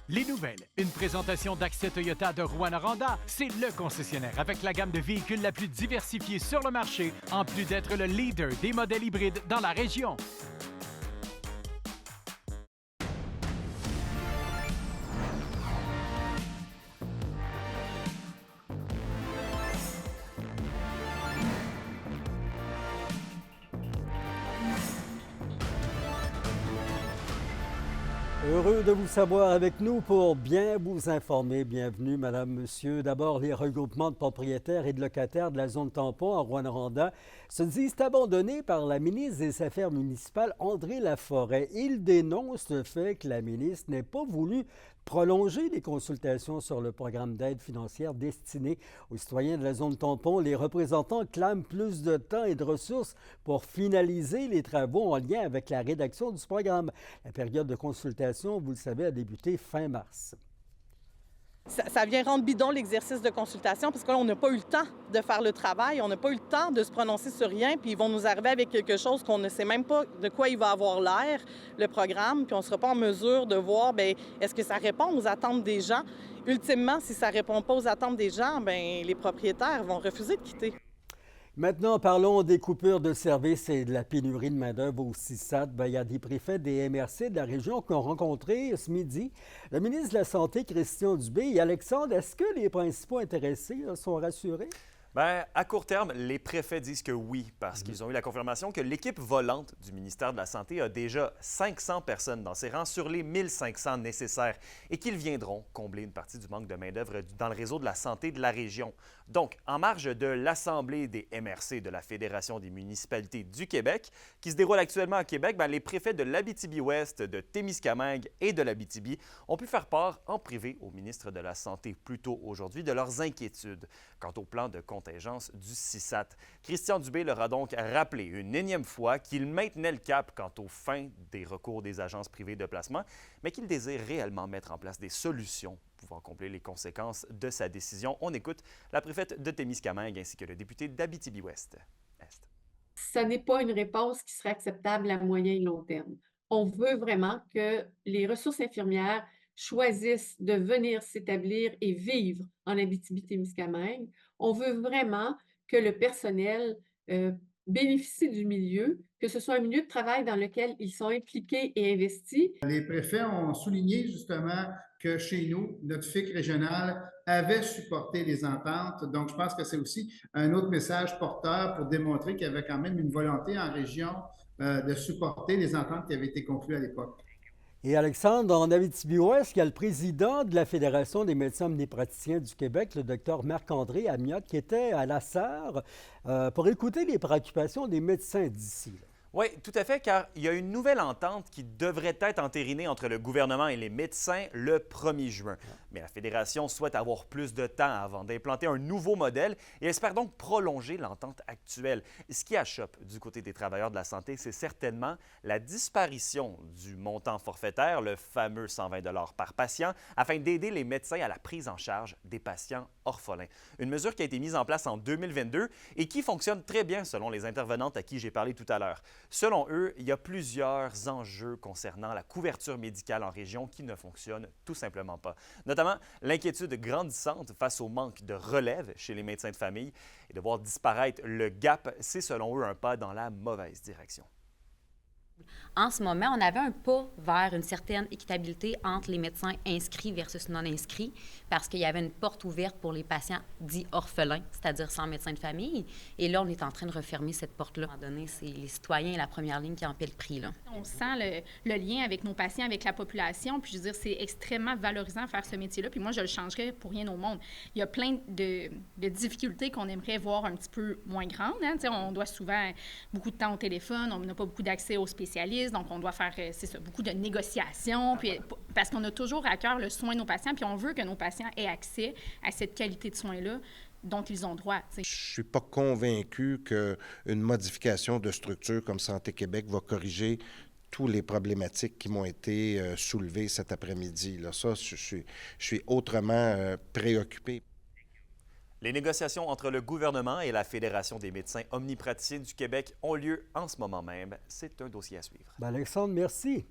Les nouvelles, une présentation d'Accès Toyota de Rouyn-Noranda. C'est le concessionnaire avec la gamme de véhicules la plus diversifiée sur le marché, en plus d'être le leader des modèles hybrides dans la région. Heureux de vous savoir avec nous pour bien vous informer. Bienvenue, Madame, Monsieur. D'abord, les regroupements de propriétaires et de locataires de la zone tampon à Rouyn-Noranda se disent abandonnés par la ministre des Affaires municipales, André Laforêt. Ils dénoncent le fait que la ministre n'ait pas voulu prolonger les consultations sur le programme d'aide financière destiné aux citoyens de la zone tampon. Les représentants clament plus de temps et de ressources pour finaliser les travaux en lien avec la rédaction du programme. La période de consultation, vous le savez, a débuté fin mars. Ça vient rendre bidon l'exercice de consultation parce qu'on n'a pas eu le temps de faire le travail, on n'a pas eu le temps de se prononcer sur rien, puis ils vont nous arriver avec quelque chose qu'on ne sait même pas de quoi il va avoir l'air, le programme, puis on ne sera pas en mesure de voir, bien, est-ce que ça répond aux attentes des gens. Ultimement, si ça ne répond pas aux attentes des gens, bien, les propriétaires vont refuser de quitter. Maintenant, parlons des coupures de services et de la pénurie de main-d'œuvre au CISAT. Il y a des préfets des MRC de la région qui ont rencontré ce midi le ministre de la Santé, Christian Dubé. Et Alexandre, est-ce que les principaux intéressés sont rassurés? Bien, à court terme, les préfets disent que oui, parce qu'ils ont eu la confirmation que l'équipe volante du ministère de la Santé a déjà 500 personnes dans ses rangs sur les 1500 nécessaires et qu'ils viendront combler une partie du manque de main-d'œuvre dans le réseau de la santé de la région. Donc, en marge de l'Assemblée des MRC de la Fédération des municipalités du Québec, qui se déroule actuellement à Québec, bien, les préfets de l'Abitibi-Ouest, de Témiscamingue et de l'Abitibi ont pu faire part en privé au ministre de la Santé plus tôt aujourd'hui de leurs inquiétudes quant au plan de contingence du CISAT. Christian Dubé leur a donc rappelé une énième fois qu'il maintenait le cap quant aux fins des recours des agences privées de placement, mais qu'il désire réellement mettre en place des solutions pouvant combler les conséquences de sa décision. On écoute la préfète de Témiscamingue ainsi que le député d'Abitibi-Ouest. Ce n'est pas une réponse qui serait acceptable à moyen et long terme. On veut vraiment que les ressources infirmières choisissent de venir s'établir et vivre en Abitibi-Témiscamingue. On veut vraiment que le personnel bénéficie du milieu, que ce soit un milieu de travail dans lequel ils sont impliqués et investis. Les préfets ont souligné justement que chez nous, notre FIC régional avait supporté les ententes. Donc, je pense que c'est aussi un autre message porteur pour démontrer qu'il y avait quand même une volonté en région de supporter les ententes qui avaient été conclues à l'époque. Et Alexandre, en Abitibi-Ouest, il y a le président de la Fédération des médecins omnipraticiens du Québec, le docteur Marc-André Amiotte, qui était à la SAR pour écouter les préoccupations des médecins d'ici. Oui, tout à fait, car il y a une nouvelle entente qui devrait être entérinée entre le gouvernement et les médecins le 1er juin. Mais la Fédération souhaite avoir plus de temps avant d'implanter un nouveau modèle et espère donc prolonger l'entente actuelle. Ce qui achoppe du côté des travailleurs de la santé, c'est certainement la disparition du montant forfaitaire, le fameux 120 $ par patient, afin d'aider les médecins à la prise en charge des patients orphelins. Une mesure qui a été mise en place en 2022 et qui fonctionne très bien selon les intervenantes à qui j'ai parlé tout à l'heure. Selon eux, il y a plusieurs enjeux concernant la couverture médicale en région qui ne fonctionnent tout simplement pas. Notamment l'inquiétude grandissante face au manque de relève chez les médecins de famille et de voir disparaître le gap, c'est selon eux un pas dans la mauvaise direction. En ce moment, on avait un pas vers une certaine équitabilité entre les médecins inscrits versus non inscrits parce qu'il y avait une porte ouverte pour les patients dits orphelins, c'est-à-dire sans médecin de famille. Et là, on est en train de refermer cette porte-là. À un moment donné, c'est les citoyens et la première ligne qui en paient le prix. Là. On sent le lien avec nos patients, avec la population. Puis je veux dire, c'est extrêmement valorisant de faire ce métier-là. Puis moi, je le changerais pour rien au monde. Il y a plein de difficultés qu'on aimerait voir un petit peu moins grandes. Hein. On doit souvent beaucoup de temps au téléphone, on n'a pas beaucoup d'accès aux spécialistes. Donc, on doit faire, beaucoup de négociations, puis, parce qu'on a toujours à cœur le soin de nos patients, puis on veut que nos patients aient accès à cette qualité de soins-là dont ils ont droit. T'sais. Je ne suis pas convaincu qu'une modification de structure comme Santé Québec va corriger toutes les problématiques qui m'ont été soulevées cet après-midi. Là, ça, je suis autrement préoccupé. Les négociations entre le gouvernement et la Fédération des médecins omnipraticiens du Québec ont lieu en ce moment même. C'est un dossier à suivre. Alexandre, merci.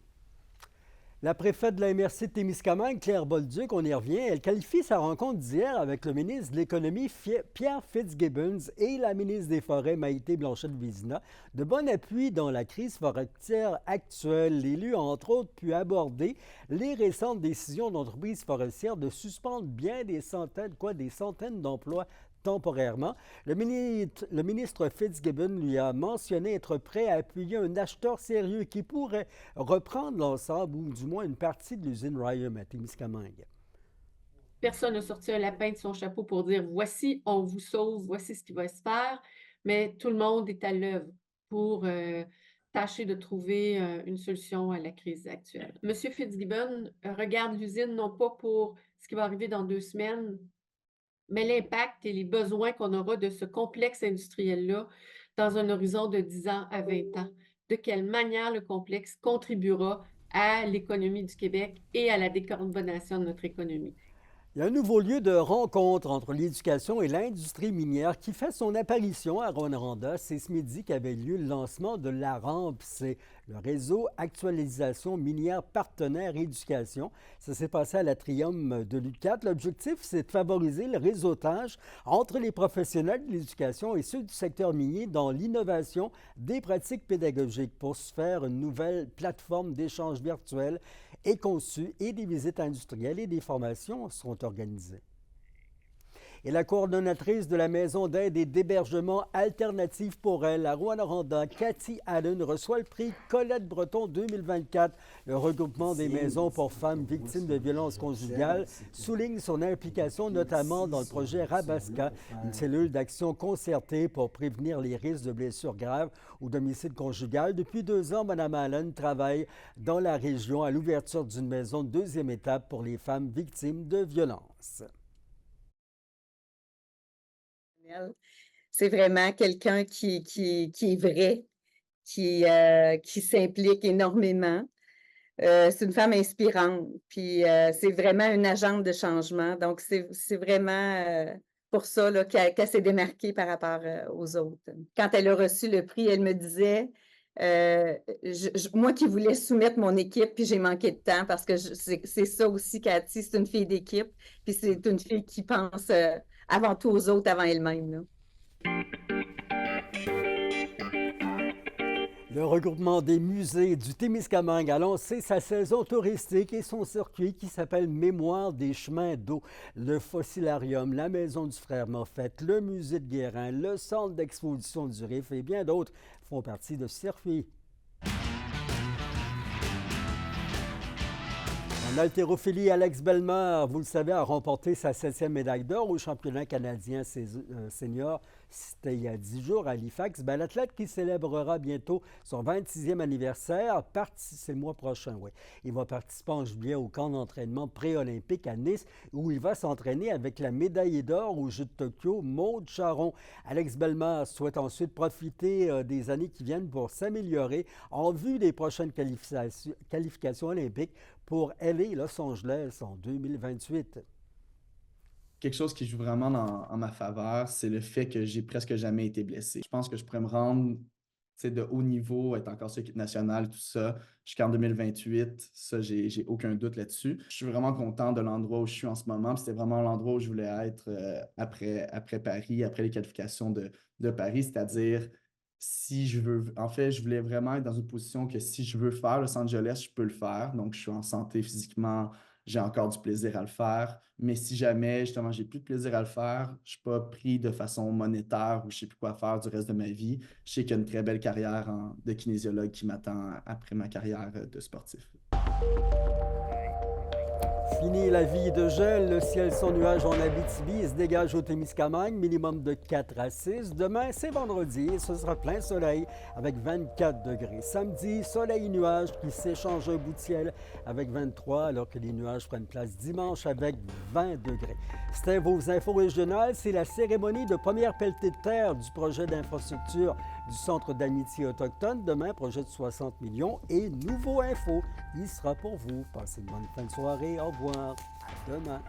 La préfète de la MRC de Témiscamingue, Claire Bolduc, on y revient, elle qualifie sa rencontre d'hier avec le ministre de l'Économie, Pierre Fitzgibbons, et la ministre des Forêts, Maïté Blanchette-Vizina, de bon appui dans la crise forestière actuelle. L'élu a entre autres pu aborder les récentes décisions d'entreprises forestières de suspendre bien des centaines d'emplois temporairement. Le ministre Fitzgibbon lui a mentionné être prêt à appuyer un acheteur sérieux qui pourrait reprendre l'ensemble ou du moins une partie de l'usine Ryam à Témiscamingue. Personne n'a sorti un lapin de son chapeau pour dire « voici, on vous sauve, voici ce qui va se faire », mais tout le monde est à l'œuvre pour tâcher de trouver une solution à la crise actuelle. M. Fitzgibbon regarde l'usine non pas pour ce qui va arriver dans 2 semaines, mais l'impact et les besoins qu'on aura de ce complexe industriel-là dans un horizon de 10 ans à 20 ans. De quelle manière le complexe contribuera à l'économie du Québec et à la décarbonation de notre économie. Il y a un nouveau lieu de rencontre entre l'éducation et l'industrie minière qui fait son apparition à Rouyn-Noranda. C'est ce midi qu'avait lieu le lancement de la RAMP. C'est le réseau Actualisation minière partenaire éducation. Ça s'est passé à l'Atrium de l'UQAT. L'objectif, c'est de favoriser le réseautage entre les professionnels de l'éducation et ceux du secteur minier dans l'innovation des pratiques pédagogiques. Pour ce faire, une nouvelle plateforme d'échange virtuel est conçue et des visites industrielles et des formations seront organisées. Et la coordonnatrice de la Maison d'aide et d'hébergement alternative pour elle, à Rouyn-Noranda, Cathy Allen, reçoit le prix Colette Breton 2024. Le regroupement des maisons pour femmes victimes de violences conjugales souligne son implication notamment dans le projet Rabaska, une cellule d'action concertée pour prévenir les risques de blessures graves ou d'homicide conjugal. Depuis 2 ans, Mme Allen travaille dans la région à l'ouverture d'une maison de 2e étape pour les femmes victimes de violences. C'est vraiment quelqu'un qui est vrai, qui s'implique énormément. C'est une femme inspirante, puis c'est vraiment une agente de changement. Donc, c'est vraiment pour ça là, qu'elle s'est démarquée par rapport aux autres. Quand elle a reçu le prix, elle me disait, moi qui voulais soumettre mon équipe, puis j'ai manqué de temps parce que c'est ça aussi, Cathy, c'est une fille d'équipe, puis c'est une fille qui pense avant tout aux autres, avant elle-même, là. Le regroupement des musées du Témiscamingue a lancé sa saison touristique et son circuit qui s'appelle Mémoire des chemins d'eau. Le Fossilarium, la Maison du Frère Moffett, le Musée de Guérin, le Centre d'exposition du Riff et bien d'autres font partie de ce circuit. En haltérophilie, Alex Bellemare, vous le savez, a remporté sa 7e médaille d'or au championnat canadien senior. C'était il y a 10 jours à Halifax. L'athlète qui célébrera bientôt son 26e anniversaire, c'est le mois prochain, oui. Il va participer en juillet au camp d'entraînement pré-olympique à Nice, où il va s'entraîner avec la médaillée d'or aux Jeux de Tokyo, Maude Charron. Alex Bellemare souhaite ensuite profiter des années qui viennent pour s'améliorer en vue des prochaines qualifications olympiques pour LA Los Angeles en 2028. Quelque chose qui joue vraiment en ma faveur, c'est le fait que j'ai presque jamais été blessé. Je pense que je pourrais me rendre de haut niveau, être encore sur l'équipe nationale, tout ça, jusqu'en 2028. Ça, j'ai aucun doute là-dessus. Je suis vraiment content de l'endroit où je suis en ce moment. C'était vraiment l'endroit où je voulais être après Paris, après les qualifications de Paris, c'est-à-dire si je veux, en fait, je voulais vraiment être dans une position que si je veux faire Los Angeles, je peux le faire. Donc, je suis en santé physiquement, j'ai encore du plaisir à le faire. Mais si jamais, justement, j'ai plus de plaisir à le faire, je ne suis pas pris de façon monétaire ou je ne sais plus quoi faire du reste de ma vie. Je sais qu'il y a une très belle carrière de kinésiologue qui m'attend après ma carrière de sportif. Fini la vie de gel, le ciel sans nuages en Abitibi, il se dégage au Témiscamingue, minimum de 4 à 6. Demain, c'est vendredi et ce sera plein soleil avec 24 degrés. Samedi, soleil et nuages qui s'échangent un bout de ciel avec 23, alors que les nuages prennent place dimanche avec 20 degrés. C'était vos infos régionales. C'est la cérémonie de première pelletée de terre du projet d'infrastructure du Centre d'amitié autochtone. Demain, projet de 60 millions et nouveau info. Il sera pour vous. Passez une bonne fin de soirée. Au revoir. À demain.